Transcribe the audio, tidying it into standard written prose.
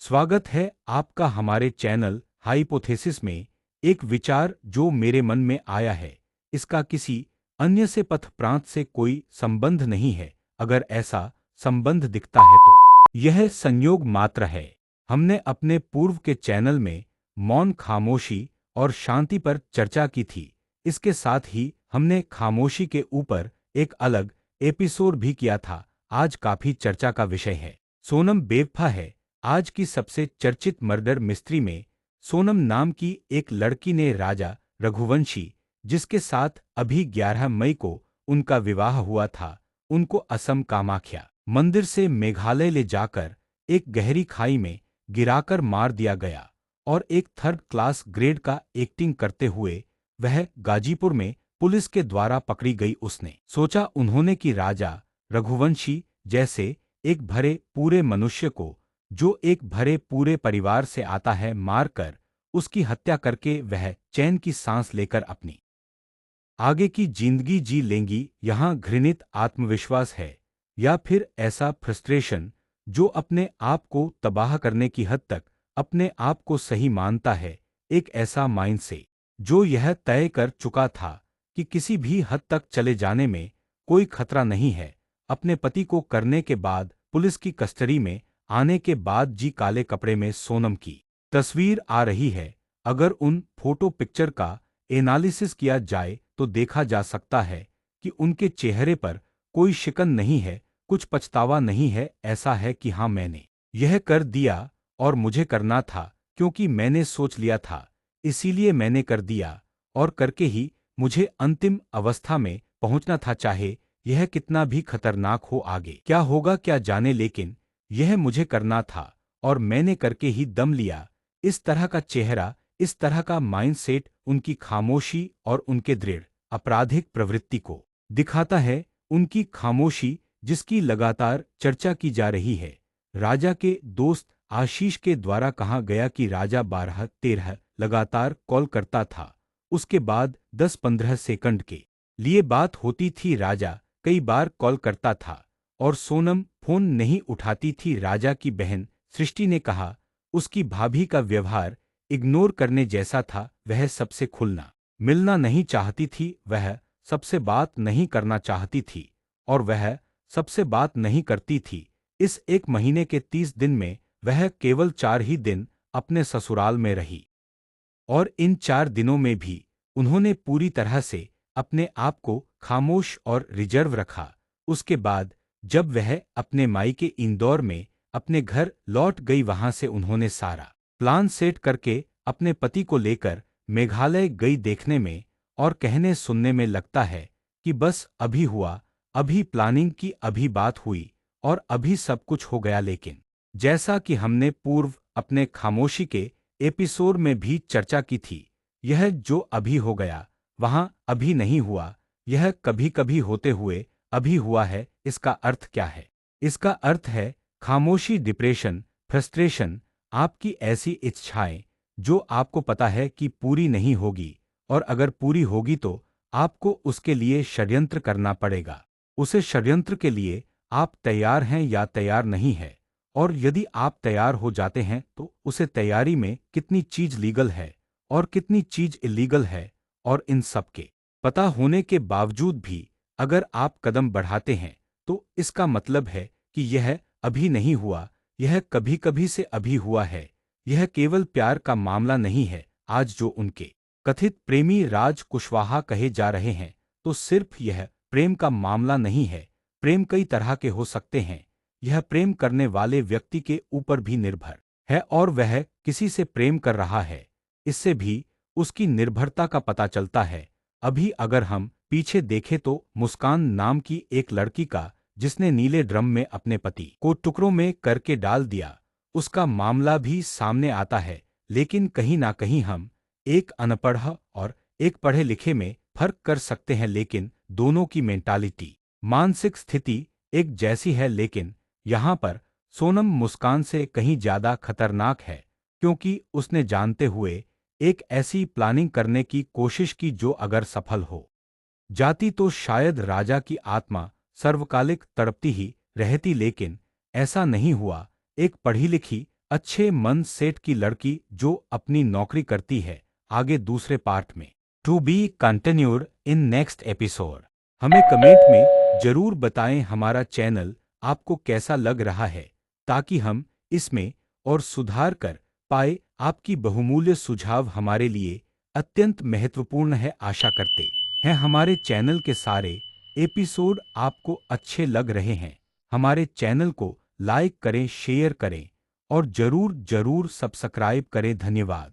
स्वागत है आपका हमारे चैनल हाइपोथेसिस में। एक विचार जो मेरे मन में आया है, इसका किसी अन्य से पथ प्रांत से कोई संबंध नहीं है। अगर ऐसा संबंध दिखता है तो यह संयोग मात्र है। हमने अपने पूर्व के चैनल में मौन, खामोशी और शांति पर चर्चा की थी। इसके साथ ही हमने खामोशी के ऊपर एक अलग एपिसोड भी किया था। आज काफी चर्चा का विषय है सोनम बेवफा है। आज की सबसे चर्चित मर्डर मिस्ट्री में सोनम नाम की एक लड़की ने राजा रघुवंशी, जिसके साथ अभी 11 मई को उनका विवाह हुआ था, उनको असम कामाख्या मंदिर से मेघालय ले जाकर एक गहरी खाई में गिराकर मार दिया गया। और एक थर्ड क्लास ग्रेड का एक्टिंग करते हुए वह गाजीपुर में पुलिस के द्वारा पकड़ी गई। उसने सोचा उन्होंने कि राजा रघुवंशी जैसे एक भरे पूरे मनुष्य को, जो एक भरे पूरे परिवार से आता है, मारकर उसकी हत्या करके वह चैन की सांस लेकर अपनी आगे की जिंदगी जी लेंगी। यहाँ घृणित आत्मविश्वास है या फिर ऐसा फ्रस्ट्रेशन जो अपने आप को तबाह करने की हद तक अपने आप को सही मानता है। एक ऐसा माइंड से जो यह तय कर चुका था कि किसी भी हद तक चले जाने में कोई खतरा नहीं है। अपने पति को करने के बाद, पुलिस की कस्टडी में आने के बाद जी काले कपड़े में सोनम की तस्वीर आ रही है। अगर उन फोटो पिक्चर का एनालिसिस किया जाए तो देखा जा सकता है कि उनके चेहरे पर कोई शिकन नहीं है, कुछ पछतावा नहीं है। ऐसा है कि हाँ, मैंने यह कर दिया और मुझे करना था क्योंकि मैंने सोच लिया था, इसीलिए मैंने कर दिया और करके ही मुझे अंतिम अवस्था में पहुंचना था, चाहे यह कितना भी खतरनाक हो। आगे क्या होगा क्या जाने, लेकिन यह मुझे करना था और मैंने करके ही दम लिया। इस तरह का चेहरा, इस तरह का माइंडसेट उनकी खामोशी और उनके दृढ़ आपराधिक प्रवृत्ति को दिखाता है। उनकी खामोशी जिसकी लगातार चर्चा की जा रही है। राजा के दोस्त आशीष के द्वारा कहा गया कि राजा 12-13 लगातार कॉल करता था, उसके बाद 10-15 सेकंड के लिए बात होती थी। राजा कई बार कॉल करता था और सोनम फोन नहीं उठाती थी। राजा की बहन सृष्टि ने कहा उसकी भाभी का व्यवहार इग्नोर करने जैसा था। वह सबसे खुलना मिलना नहीं चाहती थी, वह सबसे बात नहीं करना चाहती थी और वह सबसे बात नहीं करती थी। इस एक महीने के 30 दिन में वह केवल 4 ही दिन अपने ससुराल में रही और इन 4 दिनों में भी उन्होंने पूरी तरह से अपने आप को खामोश और रिजर्व रखा। उसके बाद जब वह अपने मायके इंदौर में अपने घर लौट गई, वहां से उन्होंने सारा प्लान सेट करके अपने पति को लेकर मेघालय गई। देखने में और कहने सुनने में लगता है कि बस अभी हुआ, अभी प्लानिंग की, अभी बात हुई और अभी सब कुछ हो गया। लेकिन जैसा कि हमने पूर्व अपने खामोशी के एपिसोड में भी चर्चा की थी, यह जो अभी हो गया वहां अभी नहीं हुआ, यह कभी कभी होते हुए अभी हुआ है। इसका अर्थ क्या है? इसका अर्थ है खामोशी, डिप्रेशन, फ्रस्ट्रेशन, आपकी ऐसी इच्छाएं जो आपको पता है कि पूरी नहीं होगी, और अगर पूरी होगी तो आपको उसके लिए षड्यंत्र करना पड़ेगा। उसे षड्यंत्र के लिए आप तैयार हैं या तैयार नहीं है, और यदि आप तैयार हो जाते हैं तो उसे तैयारी में कितनी चीज लीगल है और कितनी चीज इलीगल है, और इन सब के पता होने के बावजूद भी अगर आप कदम बढ़ाते हैं तो इसका मतलब है कि यह अभी नहीं हुआ, यह कभी कभी से अभी हुआ है। यह केवल प्यार का मामला नहीं है। आज जो उनके कथित प्रेमी राज कुशवाहा कहे जा रहे हैं, तो सिर्फ यह प्रेम का मामला नहीं है। प्रेम कई तरह के हो सकते हैं। यह प्रेम करने वाले व्यक्ति के ऊपर भी निर्भर है और वह किसी से प्रेम कर रहा है, इससे भी उसकी निर्भरता का पता चलता है। अभी अगर हम पीछे देखें तो मुस्कान नाम की एक लड़की का, जिसने नीले ड्रम में अपने पति को टुकड़ों में करके डाल दिया, उसका मामला भी सामने आता है। लेकिन कहीं ना कहीं हम एक अनपढ़ और एक पढ़े लिखे में फर्क कर सकते हैं, लेकिन दोनों की मेंटालिटी, मानसिक स्थिति एक जैसी है। लेकिन यहाँ पर सोनम मुस्कान से कहीं ज्यादा खतरनाक है, क्योंकि उसने जानते हुए एक ऐसी प्लानिंग करने की कोशिश की जो अगर सफल हो जाती तो शायद राजा की आत्मा सर्वकालिक तड़पती ही रहती। लेकिन ऐसा नहीं हुआ। एक पढ़ी लिखी अच्छे मन सेट की लड़की जो अपनी नौकरी करती है, आगे दूसरे पार्ट में। To be continued in next episode. हमें कमेंट में जरूर बताएं हमारा चैनल आपको कैसा लग रहा है, ताकि हम इसमें और सुधार कर पाए। आपकी बहुमूल्य सुझाव हमारे लिए अत्यंत महत्वपूर्ण है। आशा करते हैं हमारे चैनल के सारे एपिसोड आपको अच्छे लग रहे हैं। हमारे चैनल को लाइक करें, शेयर करें और जरूर जरूर सब्सक्राइब करें। धन्यवाद।